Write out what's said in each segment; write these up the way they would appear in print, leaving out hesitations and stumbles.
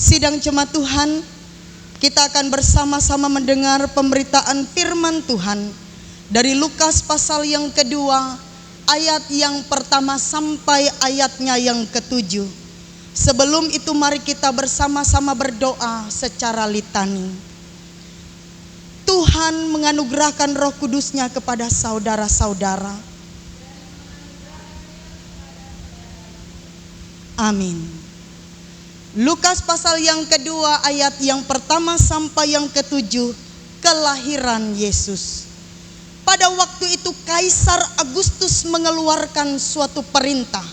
Sidang Jemaat Tuhan, kita akan bersama-sama mendengar pemberitaan firman Tuhan dari Lukas pasal yang kedua, ayat yang pertama sampai ayatnya yang ketujuh. Sebelum itu mari kita bersama-sama berdoa secara litani. Tuhan menganugerahkan Roh Kudus-Nya kepada saudara-saudara. Amin. Lukas pasal yang kedua ayat yang pertama sampai yang ketujuh, kelahiran Yesus. Pada waktu itu Kaisar Agustus mengeluarkan suatu perintah,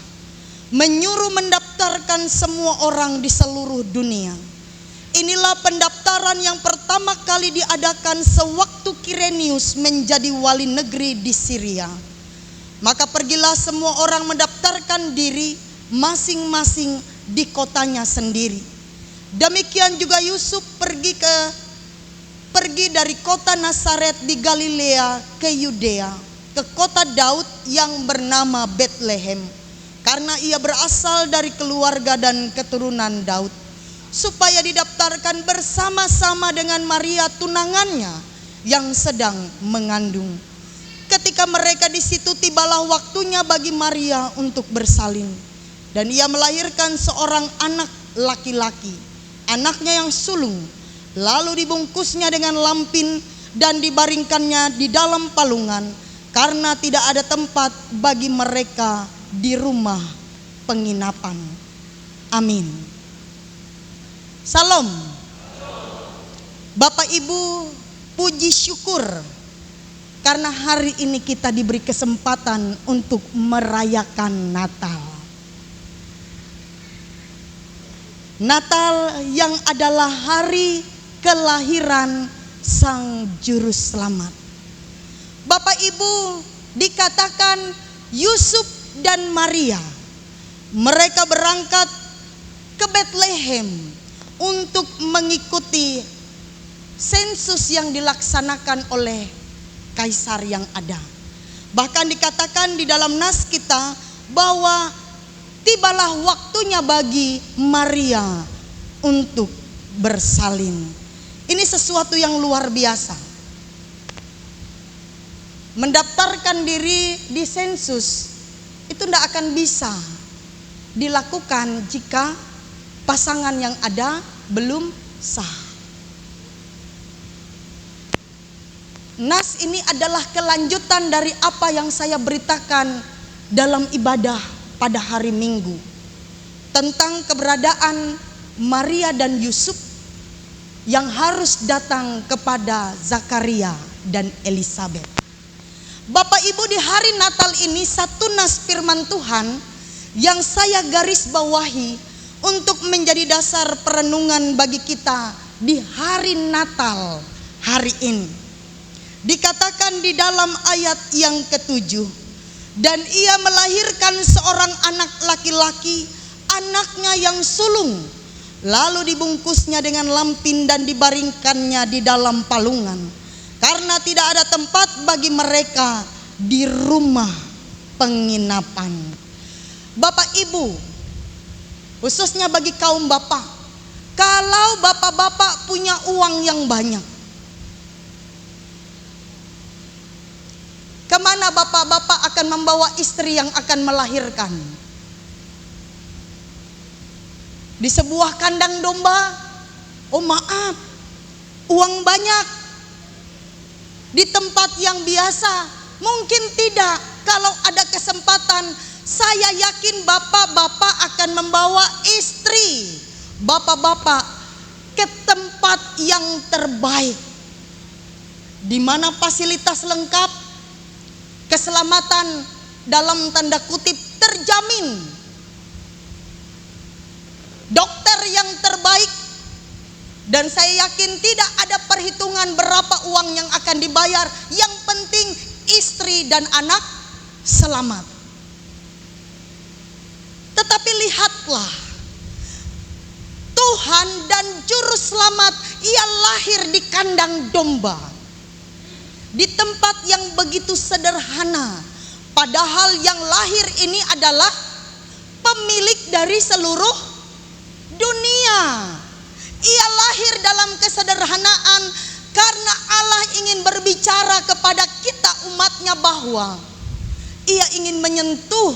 menyuruh mendaftarkan semua orang di seluruh dunia. Inilah pendaftaran yang pertama kali diadakan sewaktu Kirenius menjadi wali negeri di Syria. Maka pergilah semua orang mendaftarkan diri masing-masing di kotanya sendiri. Demikian juga Yusuf pergi dari kota Nazaret di Galilea ke Yudea, ke kota Daud yang bernama Betlehem, karena ia berasal dari keluarga dan keturunan Daud, supaya didaftarkan bersama-sama dengan Maria tunangannya yang sedang mengandung. Ketika mereka di situ, tibalah waktunya bagi Maria untuk bersalin. Dan ia melahirkan seorang anak laki-laki, anaknya yang sulung. Lalu dibungkusnya dengan lampin dan dibaringkannya di dalam palungan, karena tidak ada tempat bagi mereka di rumah penginapan. Amin. Salam. Bapak Ibu, puji syukur karena hari ini kita diberi kesempatan untuk merayakan Natal. Natal yang adalah hari kelahiran Sang Juru Selamat. Bapak Ibu, dikatakan Yusuf dan Maria, mereka berangkat ke Betlehem untuk mengikuti sensus yang dilaksanakan oleh kaisar yang ada. Bahkan dikatakan di dalam nas kita bahwa tibalah waktunya bagi Maria untuk bersalin. Ini sesuatu yang luar biasa. Mendaftarkan diri di sensus itu tidak akan bisa dilakukan jika pasangan yang ada belum sah. Nas ini adalah kelanjutan dari apa yang saya beritakan dalam ibadah pada hari Minggu tentang keberadaan Maria dan Yusuf yang harus datang kepada Zakaria dan Elisabet. Bapak Ibu, di hari Natal ini satu nas firman Tuhan yang saya garis bawahi untuk menjadi dasar perenungan bagi kita di hari Natal hari ini. Dikatakan di dalam ayat yang ketujuh, dan ia melahirkan seorang anak laki-laki, anaknya yang sulung. Lalu dibungkusnya dengan lampin dan dibaringkannya di dalam palungan, karena tidak ada tempat bagi mereka di rumah penginapan. Bapak Ibu, khususnya bagi kaum bapak, kalau bapak-bapak punya uang yang banyak, kemana bapak-bapak akan membawa istri yang akan melahirkan? Di sebuah kandang domba? Oh maaf, uang banyak. Di tempat yang biasa? Mungkin tidak. Kalau ada kesempatan, saya yakin bapak-bapak akan membawa istri bapak-bapak ke tempat yang terbaik, di mana fasilitas lengkap, keselamatan dalam tanda kutip terjamin, dokter yang terbaik, dan saya yakin tidak ada perhitungan berapa uang yang akan dibayar. Yang penting istri dan anak selamat. Tetapi lihatlah, Tuhan dan Juru Selamat, ia lahir di kandang domba, di tempat yang begitu sederhana. Padahal yang lahir ini adalah pemilik dari seluruh dunia. kesederhanaan, karena Allah ingin berbicara kepada kita umatnya bahwa Ia ingin menyentuh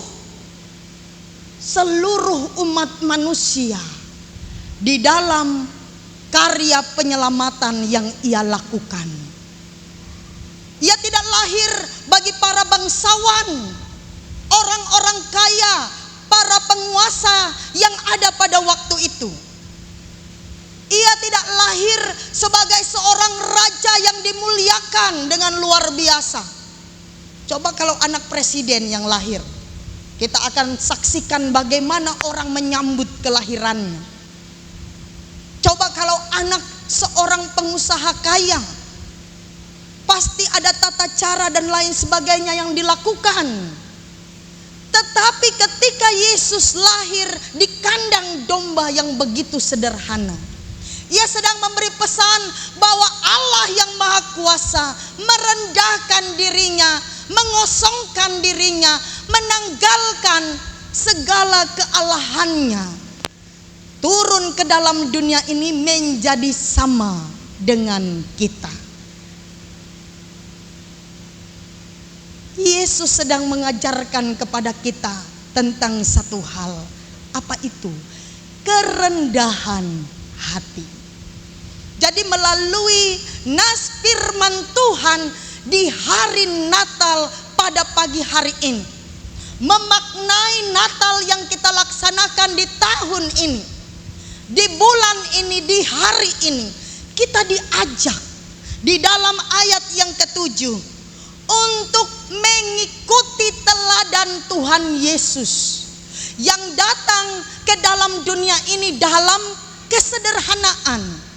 seluruh umat manusia di dalam karya penyelamatan yang Ia lakukan. Ia tidak lahir bagi para bangsawan, orang-orang kaya, para penguasa yang ada pada waktu itu. Ia tidak lahir sebagai seorang raja yang dimuliakan dengan luar biasa. Coba kalau anak presiden yang lahir, kita akan saksikan bagaimana orang menyambut kelahirannya. Coba kalau anak seorang pengusaha kaya, pasti ada tata cara dan lain sebagainya yang dilakukan. Tetapi ketika Yesus lahir di kandang domba yang begitu sederhana, Ia sedang memberi pesan bahwa Allah yang Maha Kuasa merendahkan dirinya, mengosongkan dirinya, menanggalkan segala kealahannya, turun ke dalam dunia ini menjadi sama dengan kita. Yesus sedang mengajarkan kepada kita tentang satu hal. Apa itu? Kerendahan hati. Jadi melalui nas firman Tuhan di hari Natal pada pagi hari ini, memaknai Natal yang kita laksanakan di tahun ini, di bulan ini, di hari ini, kita diajak di dalam ayat yang ketujuh untuk mengikuti teladan Tuhan Yesus yang datang ke dalam dunia ini dalam kesederhanaan,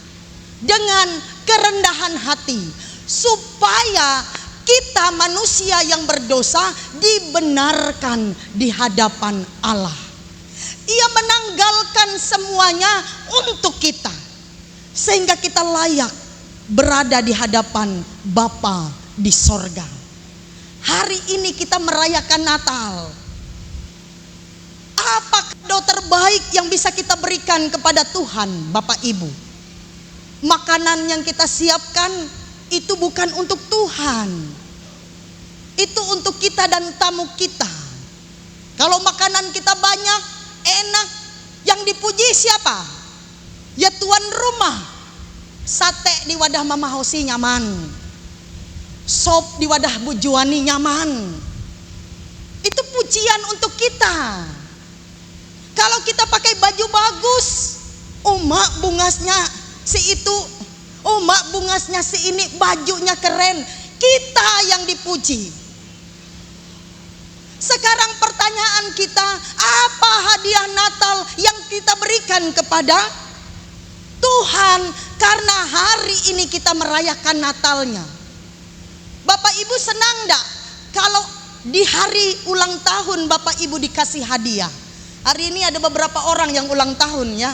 dengan kerendahan hati, supaya kita manusia yang berdosa dibenarkan di hadapan Allah. Ia menanggalkan semuanya untuk kita, sehingga kita layak berada di hadapan Bapa di sorga. Hari ini kita merayakan Natal. Apa kado terbaik yang bisa kita berikan kepada Tuhan, Bapak Ibu? Makanan yang kita siapkan itu bukan untuk Tuhan, itu untuk kita dan tamu kita. Kalau makanan kita banyak, enak, yang dipuji siapa? Ya tuan rumah. Sate di wadah Mama Hosi nyaman, sop di wadah Bu Juani nyaman. Itu pujian untuk kita. Kalau kita pakai baju bagus, mak bungasnya si itu, mak bungasnya si ini, bajunya keren, kita yang dipuji. Sekarang pertanyaan kita, apa hadiah Natal yang kita berikan kepada Tuhan karena hari ini kita merayakan Natalnya? Bapak Ibu senang enggak kalau di hari ulang tahun Bapak Ibu dikasih hadiah? Hari ini ada beberapa orang yang ulang tahun ya.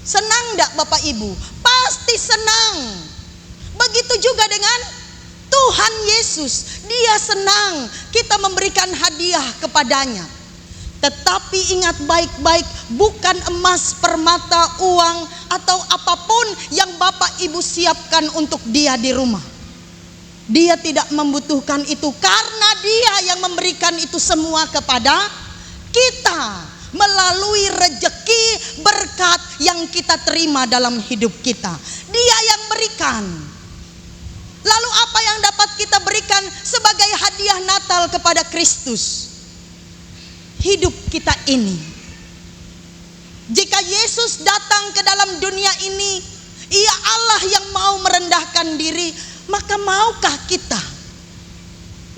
Senang enggak Bapak Ibu? Pasti senang. Begitu juga dengan Tuhan Yesus. Dia senang kita memberikan hadiah kepadanya. Tetapi ingat baik-baik, bukan emas, permata, uang, atau apapun yang Bapak Ibu siapkan untuk dia di rumah. Dia tidak membutuhkan itu, karena dia yang memberikan itu semua kepada kita melalui rejeki berkat yang kita terima dalam hidup kita. Dia yang berikan. Lalu apa yang dapat kita berikan sebagai hadiah Natal kepada Kristus? Hidup kita ini. Jika Yesus datang ke dalam dunia ini, Ia Allah yang mau merendahkan diri, maka maukah kita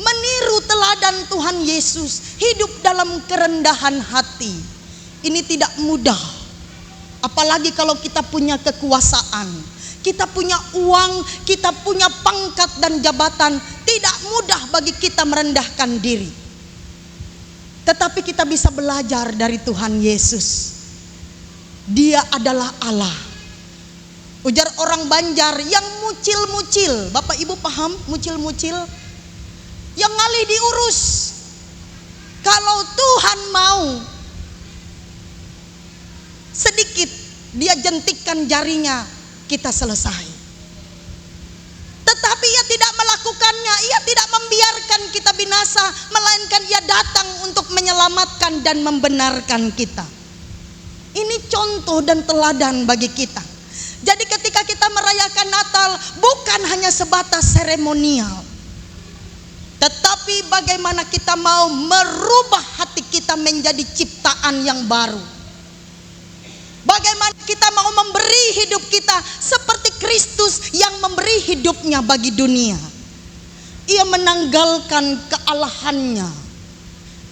meniru teladan Tuhan Yesus, hidup dalam kerendahan hati? Ini tidak mudah. Apalagi kalau kita punya kekuasaan, kita punya uang, kita punya pangkat dan jabatan, tidak mudah bagi kita merendahkan diri. Tetapi kita bisa belajar dari Tuhan Yesus. Dia adalah Allah. Ujar orang Banjar, yang mucil-mucil. Bapak Ibu paham mucil-mucil? Yang ngalih diurus. Kalau Tuhan mau sedikit dia jentikkan jarinya, kita selesai. Tetapi ia tidak melakukannya, ia tidak membiarkan kita binasa, melainkan ia datang untuk menyelamatkan dan membenarkan kita. Ini contoh dan teladan bagi kita. Jadi ketika kita merayakan Natal, bukan hanya sebatas seremonial, tetapi bagaimana kita mau merubah hati kita menjadi ciptaan yang baru. Bagaimana kita mau memberi hidup kita seperti Kristus yang memberi hidupnya bagi dunia. Ia menanggalkan kealahannya.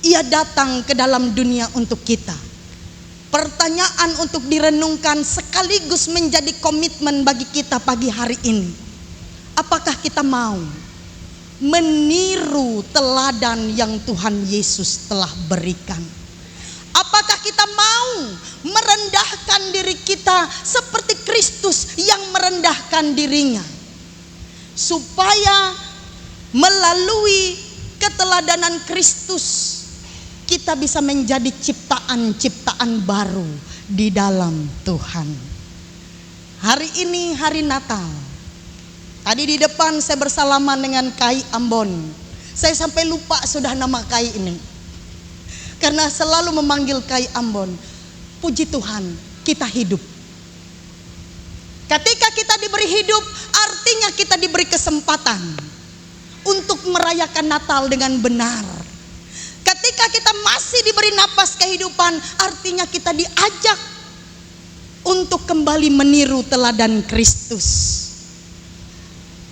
Ia datang ke dalam dunia untuk kita. Pertanyaan untuk direnungkan sekaligus menjadi komitmen bagi kita pagi hari ini. Apakah kita mau meniru teladan yang Tuhan Yesus telah berikan? Apakah kita mau merendahkan diri kita seperti Kristus yang merendahkan dirinya, supaya melalui keteladanan Kristus kita bisa menjadi ciptaan-ciptaan baru di dalam Tuhan. Hari ini hari Natal. Tadi di depan saya bersalaman dengan Kai Ambon. Saya sampai lupa sudah nama Kai ini, karena selalu memanggil Kai Ambon. Puji Tuhan, kita hidup. Ketika kita diberi hidup, artinya kita diberi kesempatan untuk merayakan Natal dengan benar. Ketika kita masih diberi napas kehidupan, artinya kita diajak untuk kembali meniru teladan Kristus.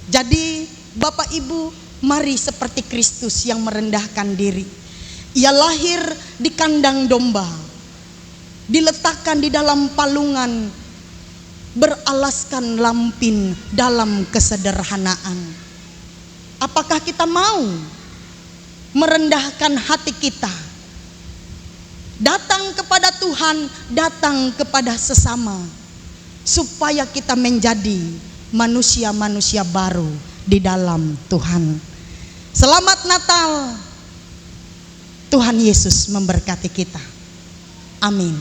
Jadi Bapak Ibu, mari seperti Kristus yang merendahkan diri. Ia lahir di kandang domba, diletakkan di dalam palungan, beralaskan lampin dalam kesederhanaan. Apakah kita mau merendahkan hati kita, datang kepada Tuhan, datang kepada sesama, supaya kita menjadi manusia-manusia baru di dalam Tuhan. Selamat Natal. Tuhan Yesus memberkati kita. Amin.